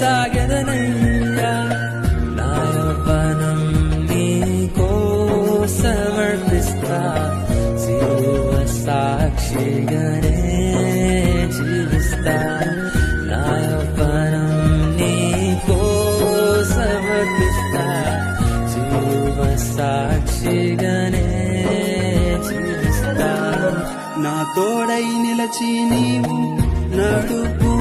సాగెదనయ్యా నా యవ్వనం నీకో సమర్పిస్తా సిలువ సాక్షిగానే జీవిస్తా నా యవ్వనం నీకో సమర్పిస్తా సిలువ సాక్షిగానే జీవిస్తా నా తోడై నిలచి నీవు నడుపు